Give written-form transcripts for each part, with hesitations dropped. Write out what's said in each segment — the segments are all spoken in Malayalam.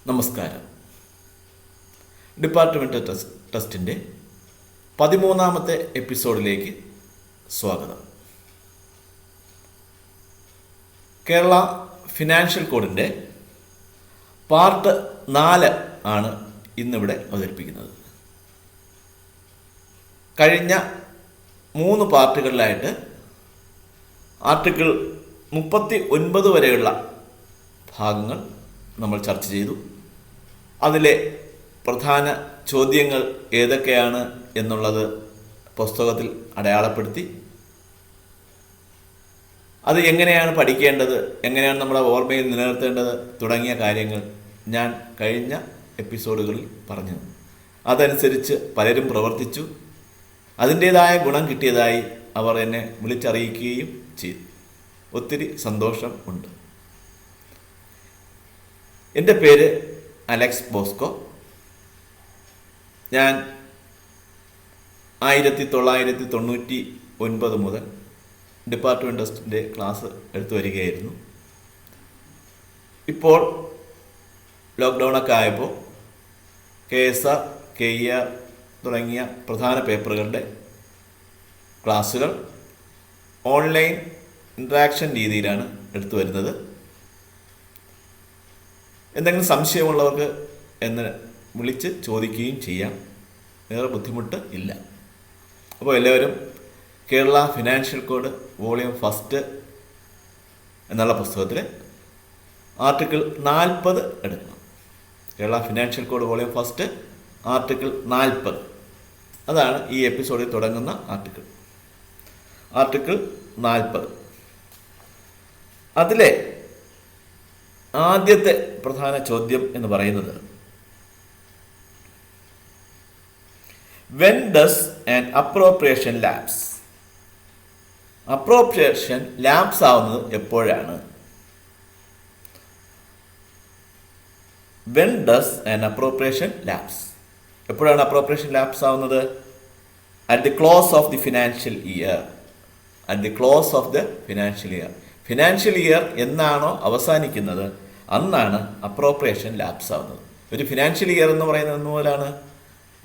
നമസ്കാരം. ഡിപ്പാർട്ട്മെൻറ്റ് ടെസ്റ്റിൻ്റെ 13ാമത്തെ എപ്പിസോഡിലേക്ക് സ്വാഗതം. കേരള ഫിനാൻഷ്യൽ കോഡിൻ്റെ പാർട്ട് 4 ആണ് ഇന്നിവിടെ അവതരിപ്പിക്കുന്നത്. കഴിഞ്ഞ 3 പാർട്ടുകളിലായിട്ട് ആർട്ടിക്കിൾ 39 വരെയുള്ള ഭാഗങ്ങൾ നമ്മൾ ചർച്ച ചെയ്തു. അതിലെ പ്രധാന ചോദ്യങ്ങൾ ഏതൊക്കെയാണ് എന്നുള്ളത് പുസ്തകത്തിൽ അടയാളപ്പെടുത്തി. അത് എങ്ങനെയാണ് പഠിക്കേണ്ടത്, എങ്ങനെയാണ് നമ്മുടെ ഓർമ്മയിൽ നിലനിർത്തേണ്ടത് തുടങ്ങിയ കാര്യങ്ങൾ ഞാൻ കഴിഞ്ഞ എപ്പിസോഡുകളിൽ പറഞ്ഞു. അതനുസരിച്ച് പലരും പ്രവർത്തിച്ചു. അതിൻ്റേതായ ഗുണം കിട്ടിയതായി അവർ എന്നെ വിളിച്ചറിയിക്കുകയും ചെയ്തു. ഒത്തിരി സന്തോഷം ഉണ്ട്. എൻ്റെ പേര് അലക്സ് ബോസ്കോ. ഞാൻ 1999 മുതൽ ഡിപ്പാർട്ട്മെൻറ്റ് ടെസ്റ്റിൻ്റെ ക്ലാസ് എടുത്തു വരികയായിരുന്നു. ഇപ്പോൾ ലോക്ക്ഡൗണൊക്കെ ആയപ്പോൾ KSR, KER തുടങ്ങിയ പ്രധാന പേപ്പറുകളുടെ ക്ലാസ്സുകൾ ഓൺലൈൻ ഇൻട്രാക്ഷൻ രീതിയിലാണ് എടുത്തു വരുന്നത്. എന്തെങ്കിലും സംശയമുള്ളവർക്ക് എന്നെ വിളിച്ച് ചോദിക്കുകയും ചെയ്യാം. വേറെ ബുദ്ധിമുട്ട് ഇല്ല. അപ്പോൾ എല്ലാവരും കേരള ഫിനാൻഷ്യൽ കോഡ് വോളിയം 1 എന്നുള്ള പുസ്തകത്തിൽ ആർട്ടിക്കിൾ 40 എടുക്കണം. Kerala financial code volume 1 article 40. അതാണ് ഈ എപ്പിസോഡിൽ തുടങ്ങുന്ന ആർട്ടിക്കിൾ 40. അതിലെ ആദ്യത്തെ പ്രധാന ചോദ്യം എന്ന് പറയുന്നത്, when does an appropriation lapse? Appropriation lapse ആവുന്നത് എപ്പോഴാണ്? when does an appropriation lapse? എപ്പോഴാണ് അപ്രോപ്രിയേഷൻ ലാപ്സ് ആവുന്നത്? at the close of the financial year. at the close of the financial year. Financial year എന്നാണോ അവസാനിക്കുന്നത് അന്നാണ് അപ്രോപ്രിയേഷൻ ലാപ്സ് ആവുന്നത്. ഒരു ഫിനാൻഷ്യൽ ഇയർ എന്ന് പറയുന്നത് എന്ന് മുതലാണ്?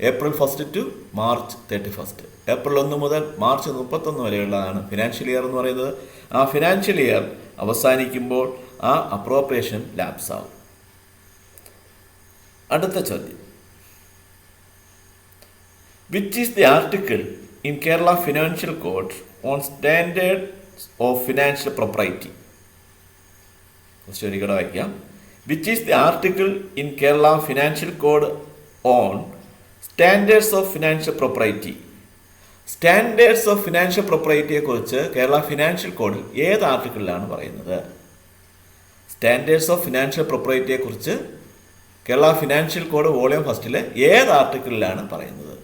April 1 to March 31. April 1 മുതൽ March 31 വരെയുള്ളതാണ് ഫിനാൻഷ്യൽ ഇയർ എന്ന് പറയുന്നത്. ആ ഫിനാൻഷ്യൽ ഇയർ അവസാനിക്കുമ്പോൾ ആ അപ്രോപ്രിയേഷൻ ലാപ്സ് ആവും. അടുത്ത ചോദ്യം, which is the article in Kerala Financial Code on standards of financial propriety? ഒരിക്കലും വായിക്കാം. Which is the article in Kerala financial code on standards of financial propriety? Standards of financial പ്രൊപ്പറൈറ്റിയെ കുറിച്ച് കേരള ഫിനാൻഷ്യൽ കോഡിൽ ഏത് ആർട്ടിക്കിളിലാണ് പറയുന്നത്? സ്റ്റാൻഡേർഡ്സ് ഓഫ് ഫിനാൻഷ്യൽ പ്രൊപ്പറൈറ്റിയെ കുറിച്ച് കേരള ഫിനാൻഷ്യൽ കോഡ് വോളിയം 1 ഏത് ആർട്ടിക്കിളിലാണ് പറയുന്നത്?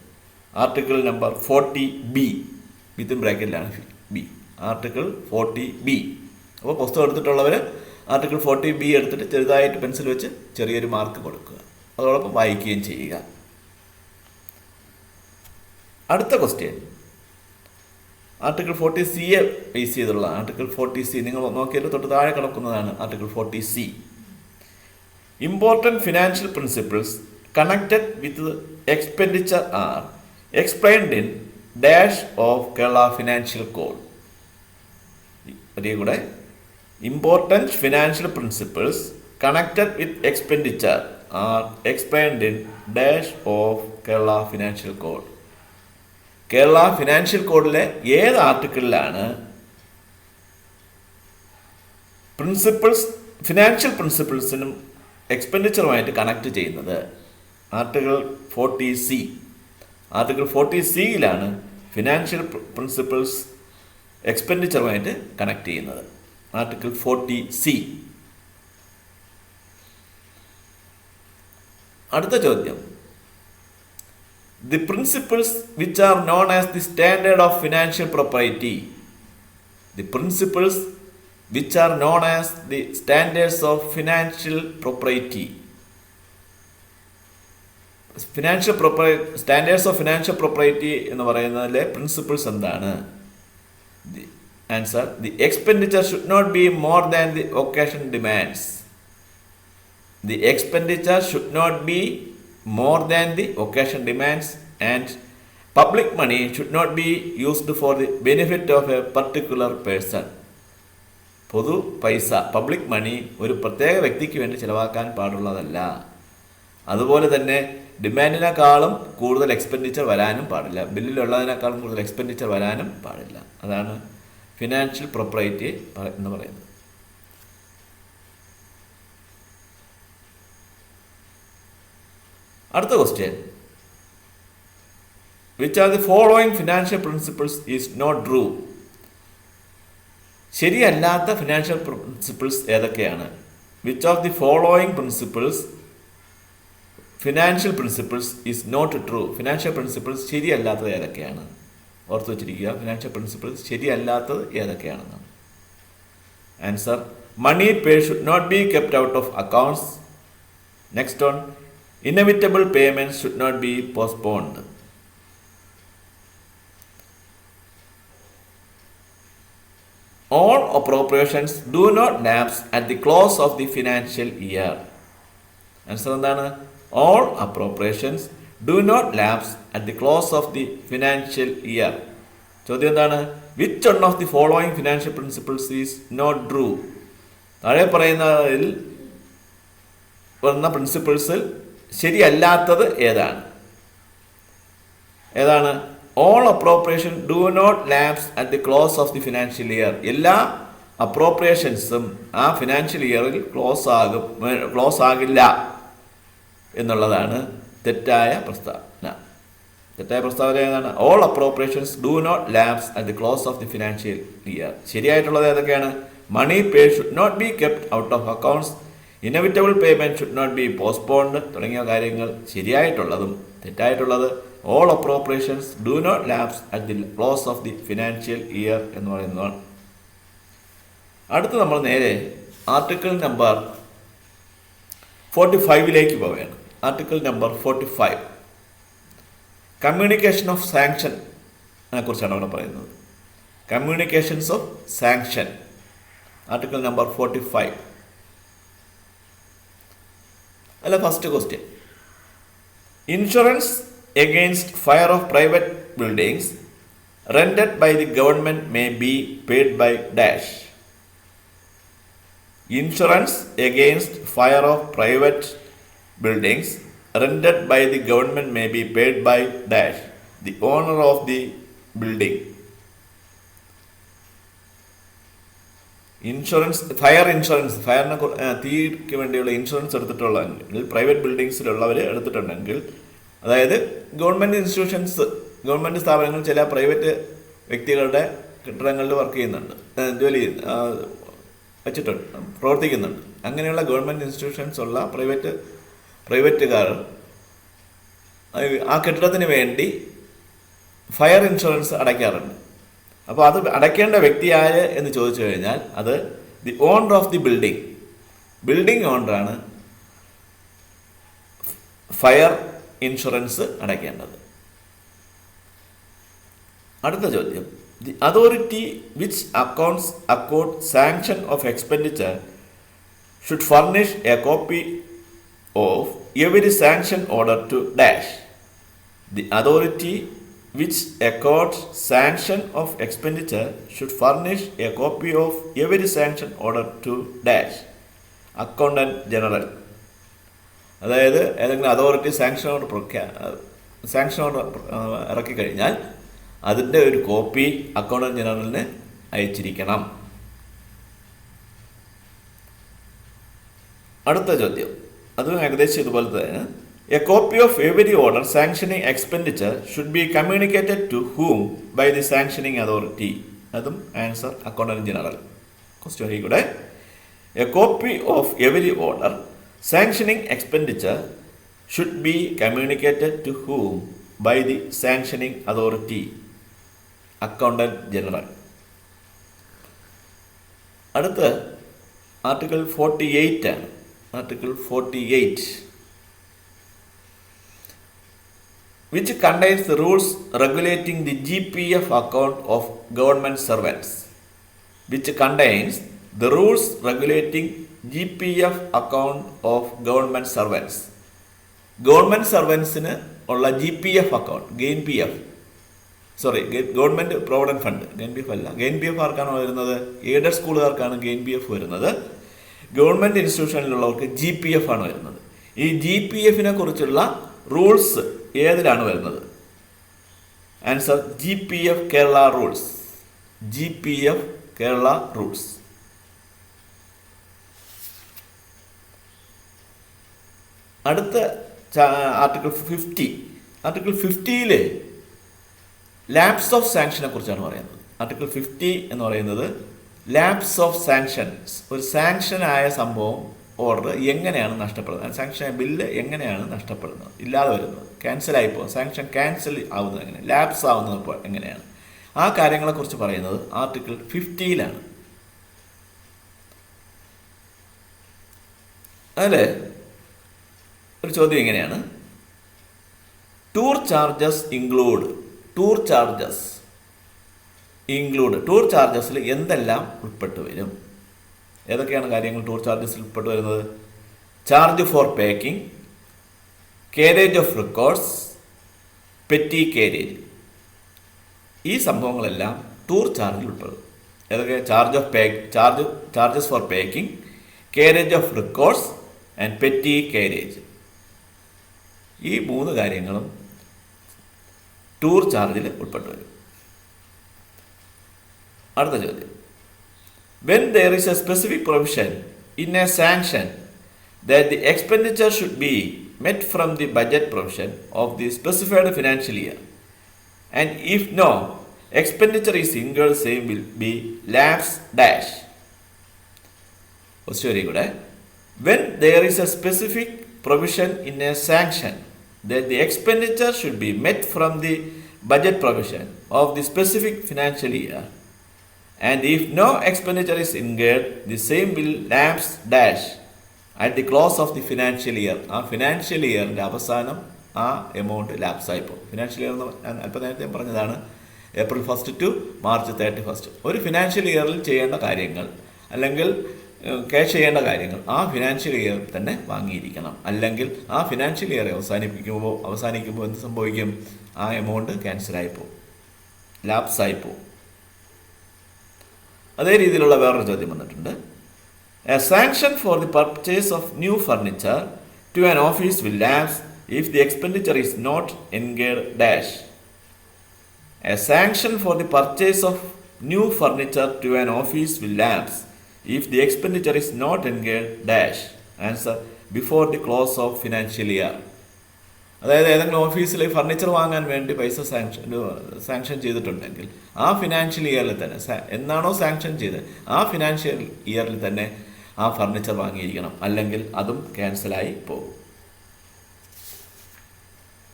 ആർട്ടിക്കിൾ നമ്പർ 40B, വിത്തിൻ ബ്രാക്കറ്റിലാണ് ബി. Article 40B. അപ്പോൾ പുസ്തകം എടുത്തിട്ടുള്ളവർ ആർട്ടിക്കിൾ 40B എടുത്തിട്ട് ചെറുതായിട്ട് പെൻസിൽ വെച്ച് ചെറിയൊരു മാർക്ക് കൊടുക്കുക. അതോടൊപ്പം വായിക്കുകയും ചെയ്യുക. അടുത്ത ക്വസ്റ്റ്യൻ ആർട്ടിക്കിൾ 40Cയെ ബേസ് ചെയ്തുള്ള ആർട്ടിക്കിൾ 40C. നിങ്ങൾ നോക്കിയാൽ തൊട്ട് താഴെ കിടക്കുന്നതാണ് article 40C. Important financial principles connected with expenditure are explained in dash of Kerala financial code. കൂടെ important financial principles connected with expenditure are explained in dash of Kerala Financial Code. Kerala financial കോഡിലെ ഏത് ആർട്ടിക്കിളിലാണ് ഫിനാൻഷ്യൽ പ്രിൻസിപ്പിൾസിനും എക്സ്പെൻഡിച്ചറുമായിട്ട് കണക്ട് ചെയ്യുന്നത്? Article 40C. ആർട്ടിക്കിൾ 40Cയിലാണ് ഫിനാൻഷ്യൽ പ്രിൻസിപ്പിൾസ് എക്സ്പെൻഡിച്ചറുമായിട്ട് കണക്ട് ചെയ്യുന്നത്. Article 40C. അടുത്ത ചോദ്യം, the principles which are known as the standard of financial propriety. The principles which are known as the standards of financial propriety. Standards of financial propriety എന്ന് പറയുന്നതിലെ പ്രിൻസിപ്പിൾസ് എന്താണ്? Answer, the expenditure should not be more than the occasion demands. the expenditure should not be more than the occasion demands, and public money should not be used for the benefit of a particular person. പൊതു പൈസ, പബ്ലിക് മണി ഒരു പ്രത്യേക വ്യക്തിക്ക് വേണ്ടി ചിലവാക്കാൻ പാടുള്ളതല്ല. അതുപോലെ തന്നെ ഡിമാൻഡിനേക്കാളും കൂടുതൽ എക്സ്പെൻഡിച്ചർ വരാനും പാടില്ല, ബില്ലിലുള്ളതിനേക്കാളും കൂടുതൽ എക്സ്പെൻഡിച്ചർ വരാനും പാടില്ല. അതാണ് ഫിനാൻഷ്യൽ പ്രൊപ്രൈറ്റി എന്ന് പറയുന്നത്. അടുത്ത question, which are the following financial principles is not true? ശരിയല്ലാത്ത ഫിനാൻഷ്യൽ പ്രിൻസിപ്പിൾസ് ഏതൊക്കെയാണ്? Which of the following financial principles is not true? Financial principles ശരിയല്ലാത്തത് ഏതൊക്കെയാണ്? ഓർത്ത് വെച്ചിരിക്കുക, ഫിനാൻഷ്യൽ പ്രിൻസിപ്പിൾസ് ശരിയല്ലാത്തത് ഏതൊക്കെയാണെന്നാണ്. Answer, money pay should not be kept out of accounts. Next one, inevitable payments should not be postponed. All appropriations do not lapse at the close of the financial year. Answer എന്താണ്? All appropriations do not lapse at the close of the financial year. ചോദ്യം എന്താണ്? Which one of the following financial principles is not true? താഴെ പറയുന്നതിൽ വരുന്ന പ്രിൻസിപ്പിൾസിൽ ശരിയല്ലാത്തത് ഏതാണ്? All appropriation do not lapse at the close of the financial year. എല്ലാ അപ്രോപ്രിയേഷൻസും ആ ഫിനാൻഷ്യൽ ഇയറിൽ ക്ലോസ് ആകില്ല എന്നുള്ളതാണ് തെറ്റായ പ്രസ്താവന. തെറ്റായ പ്രസ്താവന ഏതാണ്? All appropriations do not lapse at the close of the financial year. ശരിയായിട്ടുള്ളത് ഏതൊക്കെയാണ്? Money pay should not be kept out of accounts, inevitable payment should not be postponed തുടങ്ങിയ കാര്യങ്ങൾ ശരിയായിട്ടുള്ളതും. തെറ്റായിട്ടുള്ളത് all appropriations do not lapse at the close of the financial year എന്ന് പറയുന്നതാണ്. അടുത്ത് നമ്മൾ നേരെ ആർട്ടിക്കിൾ നമ്പർ 45 പോവുകയാണ്. ആർട്ടിക്കിൾ നമ്പർ 45 കമ്മ്യൂണിക്കേഷൻ ഓഫ് സാങ്ഷനെ കുറിച്ചാണ് അവിടെ പറയുന്നത്. Communications of sanction, article number 45. അല്ല, first question, insurance against fire of private buildings rented by the government may be paid by dash. Insurance against fire of private buildings rented by the government may be paid by dash, the owner of the building. ഫയറിന് തീക്ക് വേണ്ടിയുള്ള ഇൻഷുറൻസ് എടുത്തിട്ടുള്ളതെങ്കിൽ, പ്രൈവറ്റ് ബിൽഡിങ്സിലുള്ളവർ എടുത്തിട്ടുണ്ടെങ്കിൽ, അതായത് ഗവൺമെൻറ് സ്ഥാപനങ്ങൾ ചില പ്രൈവറ്റ് വ്യക്തികളുടെ കെട്ടിടങ്ങളിൽ വർക്ക് ചെയ്യുന്നുണ്ട്, ജോലി വെച്ചിട്ടുണ്ട്, പ്രവർത്തിക്കുന്നുണ്ട്. അങ്ങനെയുള്ള ഗവൺമെൻറ് ഇൻസ്റ്റിറ്റ്യൂഷൻസ് ഉള്ള പ്രൈവറ്റുകാർ ആ കെട്ടിടത്തിന് വേണ്ടി ഫയർ ഇൻഷുറൻസ് അടയ്ക്കാറുണ്ട്. അപ്പോൾ അത് അടയ്ക്കേണ്ട വ്യക്തി ആര് എന്ന് ചോദിച്ചു കഴിഞ്ഞാൽ അത് the owner of the building ഓണറാണ് ഫയർ ഇൻഷുറൻസ് അടയ്ക്കേണ്ടത്. അടുത്ത ചോദ്യം, the authority which account sanction of expenditure should furnish a copy of every sanction order to dash. The authority which accords sanction of expenditure should furnish a copy of every sanction order to dash, accountant general. അതായത് ഏതെങ്കിലും അതോറിറ്റി സാങ്ഷൻ ഓർഡർ ഇറക്കി കഴിഞ്ഞാൽ അതിൻ്റെ ഒരു കോപ്പി അക്കൗണ്ടന്റ് ജനറലിന് അയച്ചിരിക്കണം. അടുത്ത ചോദ്യം അതും ഏകദേശം ഇതുപോലെ തന്നെ, a copy of every order sanctioning expenditure should be communicated to whom by the sanctioning authority. അതും ആൻസർ അക്കൗണ്ടന്റ് ജനറൽ. ക്വസ്റ്റ്യൻ കൂടെ, a copy of every order sanctioning expenditure should be communicated to whom by the sanctioning authority, accountant general. അടുത്ത ആർട്ടിക്കിൾ 48 ആണ്. Article 48 which contains the rules regulating the GPF account of government servants. Which contains the rules regulating GPF account of government servants. Government സർവൻസിന് ഉള്ള GPF account, government provident fund, GPF അല്ല. GPF ആർക്കാണ് വരുന്നത്? എയ്ഡഡ് സ്കൂളുകാർക്കാണ് GPF വരുന്നത്. ഗവൺമെൻറ് ഇൻസ്റ്റിറ്റ്യൂഷനിലുള്ളവർക്ക് GPF ആണ് വരുന്നത്. ഈ GPFനെ കുറിച്ചുള്ള റൂൾസ് ഏതിലാണ് വരുന്നത്? Answer GPF Kerala rules. GPF Kerala rules. അടുത്ത ആർട്ടിക്കിൾ 50. ആർട്ടിക്കിൾ 50 ലാപ്സ് ഓഫ് സാങ്ഷനെ കുറിച്ചാണ് പറയുന്നത്. ആർട്ടിക്കിൾ 50 എന്ന് പറയുന്നത് ലാപ്സ് ഓഫ് സാങ്ഷൻസ്. ഒരു സാങ്ഷനായ സംഭവം, ഓർഡർ എങ്ങനെയാണ് നഷ്ടപ്പെടുന്നത്, സാങ്ഷൻ ബില്ല് എങ്ങനെയാണ് നഷ്ടപ്പെടുന്നത്, ഇല്ലാതെ വരുന്നത്, ക്യാൻസലായിപ്പോൾ സാങ്ഷൻ ക്യാൻസൽ ആവുന്നത് എങ്ങനെ, ലാപ്സ് ആവുന്നത് എങ്ങനെയാണ്, ആ കാര്യങ്ങളെക്കുറിച്ച് പറയുന്നത് ആർട്ടിക്കിൾ 50 അതിൽ ഒരു ചോദ്യം ഇങ്ങനെയാണ്: ടൂർ ചാർജസ് ഇൻക്ലൂഡ്. ടൂർ ചാർജസിൽ എന്തെല്ലാം ഉൾപ്പെട്ട് വരും? ഏതൊക്കെയാണ് കാര്യങ്ങൾ ടൂർ ചാർജസിൽ ഉൾപ്പെട്ട് വരുന്നത്? Charge for packing, carriage of records, petty carriage. ഈ സംഭവങ്ങളെല്ലാം ടൂർ ചാർജിൽ ഉൾപ്പെടും. ഏതൊക്കെ? Charges for packing, carriage of records and petty carriage. ഈ 3 കാര്യങ്ങളും ടൂർ ചാർജിൽ ഉൾപ്പെട്ടു വരും. അടുത്ത ചോദ്യം: when there is a specific provision in a sanction that the expenditure should be met from the budget provision of the specified financial year, and if no expenditure is incurred, same will be lapse dash. Very good. When there is a specific provision in a sanction that the expenditure should be met from the budget provision of the specific financial year, and if no expenditure is incurred, the same will lapse dash at the close of the financial year. ആ ഫിനാൻഷ്യൽ ഇയറിൻ്റെ അവസാനം ആ എമൗണ്ട് ലാപ്സ് ആയിപ്പോൾ. ഫിനാൻഷ്യൽ ഇയർ എന്ന് ഞാൻ അല്പം നേരത്തെ പറഞ്ഞതാണ്, April 1 to March 31. ഒരു ഫിനാൻഷ്യൽ ഇയറിൽ ചെയ്യേണ്ട കാര്യങ്ങൾ അല്ലെങ്കിൽ ക്യാഷ് ചെയ്യേണ്ട കാര്യങ്ങൾ ആ ഫിനാൻഷ്യൽ ഇയർ തന്നെ വാങ്ങിയിരിക്കണം. അല്ലെങ്കിൽ ആ ഫിനാൻഷ്യൽ ഇയർ അവസാനിക്കുമ്പോൾ എന്ത് സംഭവിക്കും? ആ എമൗണ്ട് ക്യാൻസലായിപ്പോൾ, ലാപ്സായിപ്പോൾ. അതേ രീതിയിലുള്ള വേറൊരു ചോദ്യം വന്നിട്ടുണ്ട്: a sanction for the purchase of new furniture to an office will lapse if the expenditure is not engaged dash. A sanction for the purchase of new furniture to an office will lapse if the expenditure is not incurred dash. Answer: before the close of financial year. അതായത് ഏതെങ്കിലും ഓഫീസിൽ ഫർണിച്ചർ വാങ്ങാൻ വേണ്ടി പൈസ സാങ്ഷൻ ചെയ്തിട്ടുണ്ടെങ്കിൽ ആ ഫിനാൻഷ്യൽ ഇയറിൽ തന്നെ, എന്നാണോ സാങ്ഷൻ ചെയ്തത് ആ ഫിനാൻഷ്യൽ ഇയറിൽ തന്നെ ആ ഫർണിച്ചർ വാങ്ങിയിരിക്കണം, അല്ലെങ്കിൽ അതും ക്യാൻസലായി പോകും.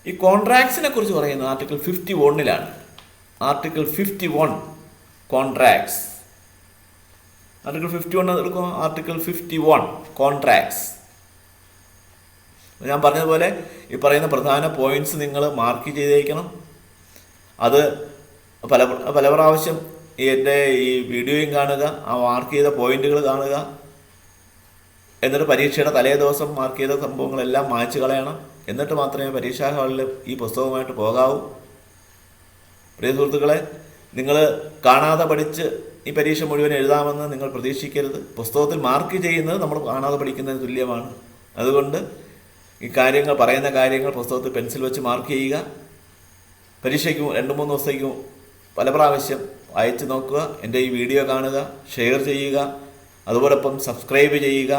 ഈ കോൺട്രാക്ട്സിനെ കുറിച്ച് പറയുന്നത് ആർട്ടിക്കിൾ 51. Article 51 contracts. ആർട്ടിക്കിൾ 51 എടുക്കും. Article 51 contracts. ഞാൻ പറഞ്ഞതുപോലെ ഈ പറയുന്ന പ്രധാന പോയിന്റ്സ് നിങ്ങൾ മാർക്ക് ചെയ്തേക്കണം. അത് പല പ്രാവശ്യം എൻ്റെ ഈ വീഡിയോയും കാണുക, ആ മാർക്ക് ചെയ്ത പോയിന്റുകൾ കാണുക. എന്നിട്ട് പരീക്ഷയുടെ തലേ ദിവസം മാർക്ക് ചെയ്ത സംഭവങ്ങളെല്ലാം മായ്ച്ചു കളയണം. എന്നിട്ട് മാത്രമേ പരീക്ഷാ ഹാളിൽ ഈ പുസ്തകവുമായിട്ട് പോകാവൂ. പ്രിയ സുഹൃത്തുക്കളെ, നിങ്ങൾ കാണാതെ പഠിച്ച് ഈ പരീക്ഷ മുഴുവൻ എഴുതാമെന്ന് നിങ്ങൾ പ്രതീക്ഷിക്കരുത്. പുസ്തകത്തിൽ മാർക്ക് ചെയ്യുന്നത് നമ്മൾ കാണാതെ പഠിക്കുന്നതിന് തുല്യമാണ്. അതുകൊണ്ട് ഈ പറയുന്ന കാര്യങ്ങൾ പുസ്തകത്തിൽ പെൻസിൽ വെച്ച് മാർക്ക് ചെയ്യുക. പരീക്ഷയ്ക്ക് 2-3 ദിവസത്തേക്ക് പല പ്രാവശ്യം വായിച്ച് നോക്കുക. എൻ്റെ ഈ വീഡിയോ കാണുക, ഷെയർ ചെയ്യുക, അതുപോലൊപ്പം സബ്സ്ക്രൈബ് ചെയ്യുക.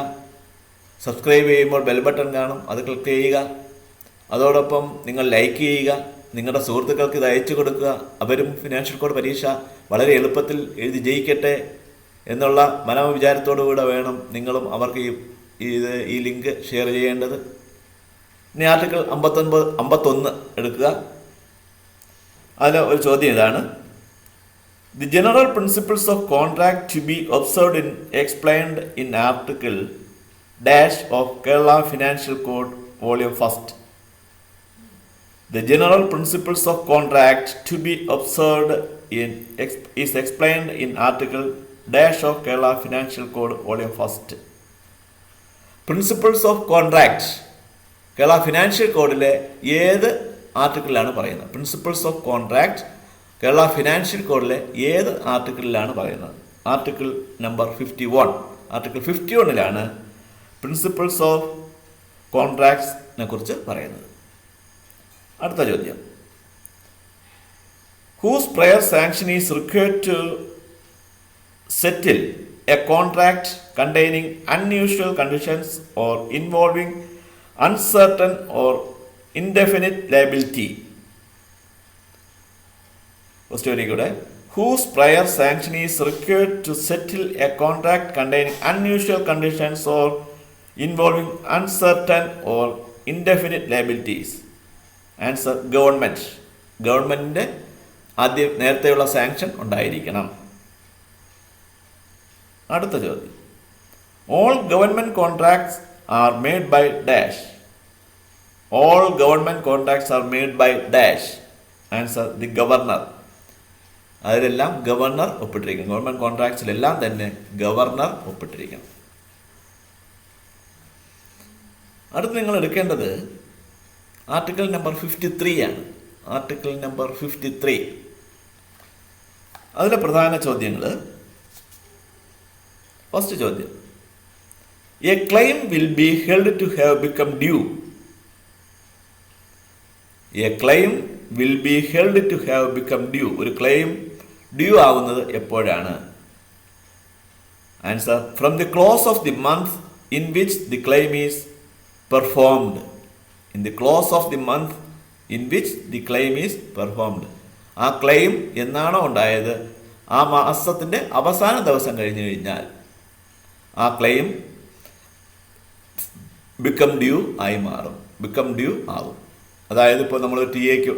സബ്സ്ക്രൈബ് ചെയ്യുമ്പോൾ ബെൽ ബട്ടൺ കാണും, അത് ക്ലിക്ക് ചെയ്യുക. അതോടൊപ്പം നിങ്ങൾ ലൈക്ക് ചെയ്യുക. നിങ്ങളുടെ സുഹൃത്തുക്കൾക്ക് ഇത് അയച്ചു കൊടുക്കുക. അവരും ഫിനാൻഷ്യൽ കോഡ് പരീക്ഷ വളരെ എളുപ്പത്തിൽ എഴുതി ജയിക്കട്ടെ എന്നുള്ള മനോവിചാരത്തോടുകൂടെ വേണം നിങ്ങളും അവർക്ക് ഈ ലിങ്ക് ഷെയർ ചെയ്യേണ്ടത്. ഇനി ആർട്ടിക്കിൾ 51 എടുക്കുക. അതിൽ ഒരു ചോദ്യം ഇതാണ്: the general principles of contract to be observed in explained in article dash of Kerala financial code volume 1. The general principles of contract to be observed is explained in article dash of Kerala Financial Code volume 1. Principles of contract Kerala financial കോഡിലെ ഏത് ആർട്ടിക്കിളിലാണ് പറയുന്നത്? Principles of contract Kerala financial കോഡിലെ ഏത് ആർട്ടിക്കിളിലാണ് പറയുന്നത്? Article number 51. ആർട്ടിക്കിൾ 51ലാണ് പ്രിൻസിപ്പിൾസ് ഓഫ് കോൺട്രാക്ട്സിനെ കുറിച്ച് പറയുന്നത്. അടുത്ത ചോദ്യം, whose prior sanction is required to settle a contract containing unusual conditions or involving uncertain or indefinite liability? First very good. Whose prior sanction is required to settle a contract containing unusual conditions or involving uncertain or indefinite liabilities? Answer, government. ഗവൺമെൻറ്റിൻ്റെ ആദ്യം നേരത്തെയുള്ള സാങ്ഷൻ ഉണ്ടായിരിക്കണം. അടുത്ത ചോദ്യം, all government contracts are made by dash. All government contracts are made by dash. Answer, the governor. അതിലെല്ലാം ഗവർണർ ഒപ്പിട്ടിരിക്കണം. ഗവൺമെൻറ് കോൺട്രാക്ട്സിലെല്ലാം തന്നെ ഗവർണർ ഒപ്പിട്ടിരിക്കണം. അടുത്ത് നിങ്ങൾ എടുക്കേണ്ടത് ആർട്ടിക്കിൾ നമ്പർ 53 ആണ്. Article number 53. അതിലെ പ്രധാന ചോദ്യങ്ങൾ, ഫസ്റ്റ് ചോദ്യം, a claim will be held to have become due. A claim will be held to have become due. ഒരു ക്ലെയിം ഡ്യൂ ആവുന്നത് എപ്പോഴാണ്? Answer, from the close of the month in which the claim is performed. In the close of the month in which the claim is performed. ആ ക്ലെയിം എന്നാണോ ഉണ്ടായത് ആ മാസത്തിൻ്റെ അവസാന ദിവസം കഴിഞ്ഞു കഴിഞ്ഞാൽ ആ ക്ലെയിം ബിക്കം ഡ്യൂ ആയി മാറും, ബിക്കം ഡ്യൂ ആവും. അതായത് ഇപ്പോൾ നമ്മൾ ടി എക്ക്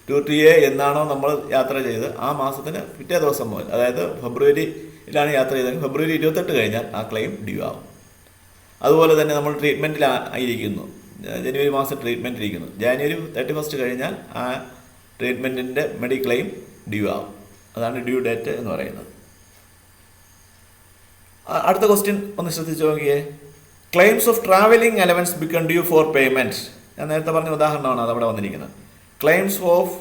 ടൂർ ടി എ എന്നാണോ നമ്മൾ യാത്ര ചെയ്ത് ആ മാസത്തിന് പിറ്റേ ദിവസം മുതൽ, അതായത് ഫെബ്രുവരിയിലാണ് യാത്ര ചെയ്തതെങ്കിൽ ഫെബ്രുവരി 28 കഴിഞ്ഞാൽ ആ ക്ലെയിം ഡ്യൂ ആവും. അതുപോലെ തന്നെ നമ്മൾ ട്രീറ്റ്മെൻറ്റിലായിരിക്കുന്നു, ജനുവരി മാസം ട്രീറ്റ്മെൻറ്റ് ഇരിക്കുന്നു, ജാനുവരി 31 കഴിഞ്ഞാൽ ആ ട്രീറ്റ്മെൻറ്റിൻ്റെ മെഡിക്ലെയിം ഡ്യൂ ആവും. അതാണ് ഡ്യൂ ഡേറ്റ് എന്ന് പറയുന്നത്. അടുത്ത ക്വസ്റ്റ്യൻ ഒന്ന് ശ്രദ്ധിച്ചു നോക്കിയേ. Claims of travelling allowance become due for payment. ഞാൻ നേരത്തെ പറഞ്ഞ ഉദാഹരണമാണ് അതവിടെ വന്നിരിക്കുന്നത്. Claims of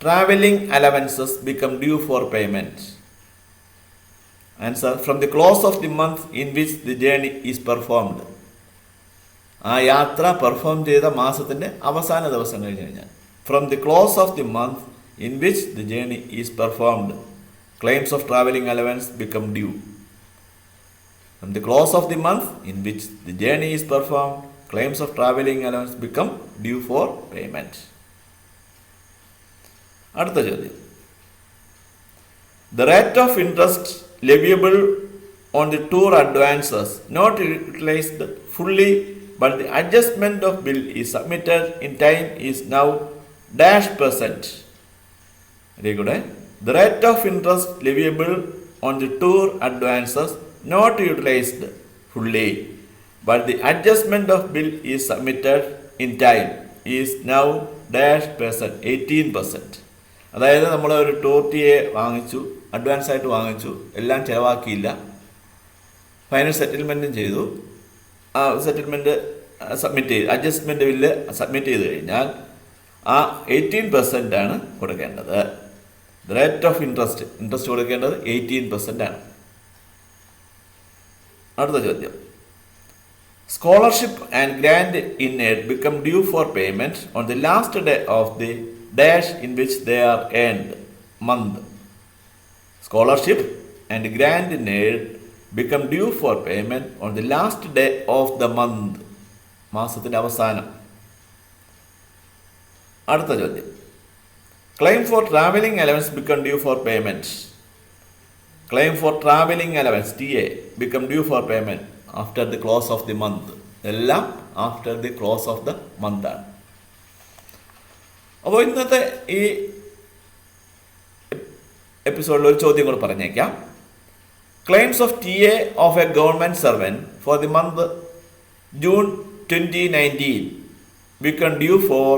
travelling allowances become due for payment. Answer, from the close of the month in which the journey is performed. ആ യാത്ര പെർഫോം ചെയ്ത മാസത്തിൻ്റെ അവസാന ദിവസം കഴിഞ്ഞ് കഴിഞ്ഞാൽ. From the close of the month in which the journey is performed, claims of travelling allowance become due. From the close of the month in which the journey is performed, claims of travelling allowance become due for payment. അടുത്ത ചോദ്യം, the rate of interest leviable on the tour advances not utilized fully but the adjustment of bill is submitted in time is now -%. Very good. The rate of interest leviable on the tour advances not utilized fully but the adjustment of bill is submitted in time is now -%, 18%. അതായത് നമ്മൾ ഒരു ടൂർ ടി എ വാങ്ങിച്ചു, അഡ്വാൻസ് ആയിട്ട് വാങ്ങിച്ചു, എല്ലാം ചിലവാക്കിയില്ല, ഫൈനൽ സെറ്റിൽമെൻറ്റും ചെയ്തു, ആ സെറ്റിൽമെൻറ്റ് സബ്മിറ്റ് ചെയ്ത് അഡ്ജസ്റ്റ്മെൻറ്റ് ബില്ല് സബ്മിറ്റ് ചെയ്ത് കഴിഞ്ഞാൽ ആ 18% ആണ് കൊടുക്കേണ്ടത്. ദ റേറ്റ് ഓഫ് ഇൻട്രസ്റ്റ് കൊടുക്കേണ്ടത് 18% ആണ്. അടുത്ത ചോദ്യം, scholarship and grand in aid become due for payment on the last day of the dash in which they are earned month. Scholarship and grand in aid become due for payment on the last day of the month, മാസത്തിൻ്റെ അവസാനം. അടുത്ത ചോദ്യം, claim four travelling allowance become due for payment. Claim for travelling allowance TA become due for payment after the close of the month. എല്ലാം after the close of the month ആണ്. അപ്പോൾ ഇന്നത്തെ ഈ എപ്പിസോഡിൽ ഒരു ചോദ്യം കൂടെ പറഞ്ഞേക്കാം. Claims of TA of a government servant for the month June 2019 become due for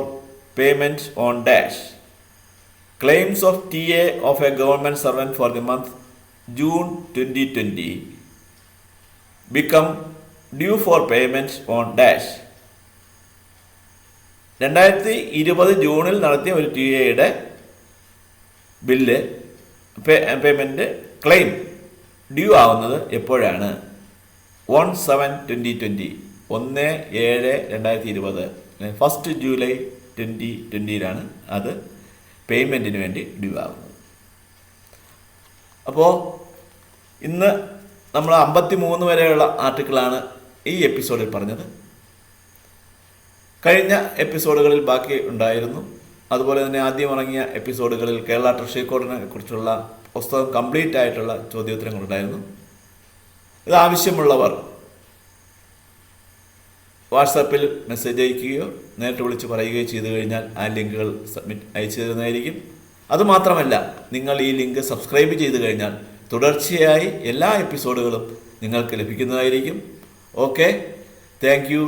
payment on dash. Claims of TA of a government servant for the month June 2020 become due for payment on dash. 2020 ജൂണിൽ നടത്തിയ ഒരു TA bill payment claim due ആവുന്നത് എപ്പോഴാണ്? 1/7/2020, 1/7/2020, 1 ജൂലൈ 2020 അത് പേയ്മെൻറ്റിന് വേണ്ടി ഡ്യൂ ആവുന്നത്. അപ്പോൾ ഇന്ന് നമ്മൾ 53 വരെയുള്ള ആർട്ടിക്കിളാണ് ഈ എപ്പിസോഡിൽ പറഞ്ഞത്. കഴിഞ്ഞ എപ്പിസോഡുകളിൽ ബാക്കി ഉണ്ടായിരുന്നു. അതുപോലെ തന്നെ ആദ്യം ഇറങ്ങിയ എപ്പിസോഡുകളിൽ കേരള ട്രഷറി കോഡിനെ കുറിച്ചുള്ള പുസ്തകം കംപ്ലീറ്റ് ആയിട്ടുള്ള ചോദ്യോത്തരങ്ങളുണ്ടായിരുന്നു. ഇത് ആവശ്യമുള്ളവർ വാട്സാപ്പിൽ മെസ്സേജ് അയക്കുകയോ നേരിട്ട് വിളിച്ച് പറയുകയോ ചെയ്തു കഴിഞ്ഞാൽ ആ ലിങ്കുകൾ അയച്ചു തരുന്നതായിരിക്കും. അതുമാത്രമല്ല, നിങ്ങൾ ഈ ലിങ്ക് സബ്സ്ക്രൈബ് ചെയ്ത് കഴിഞ്ഞാൽ തുടർച്ചയായി എല്ലാ എപ്പിസോഡുകളും നിങ്ങൾക്ക് ലഭിക്കുന്നതായിരിക്കും. Okay, thank you.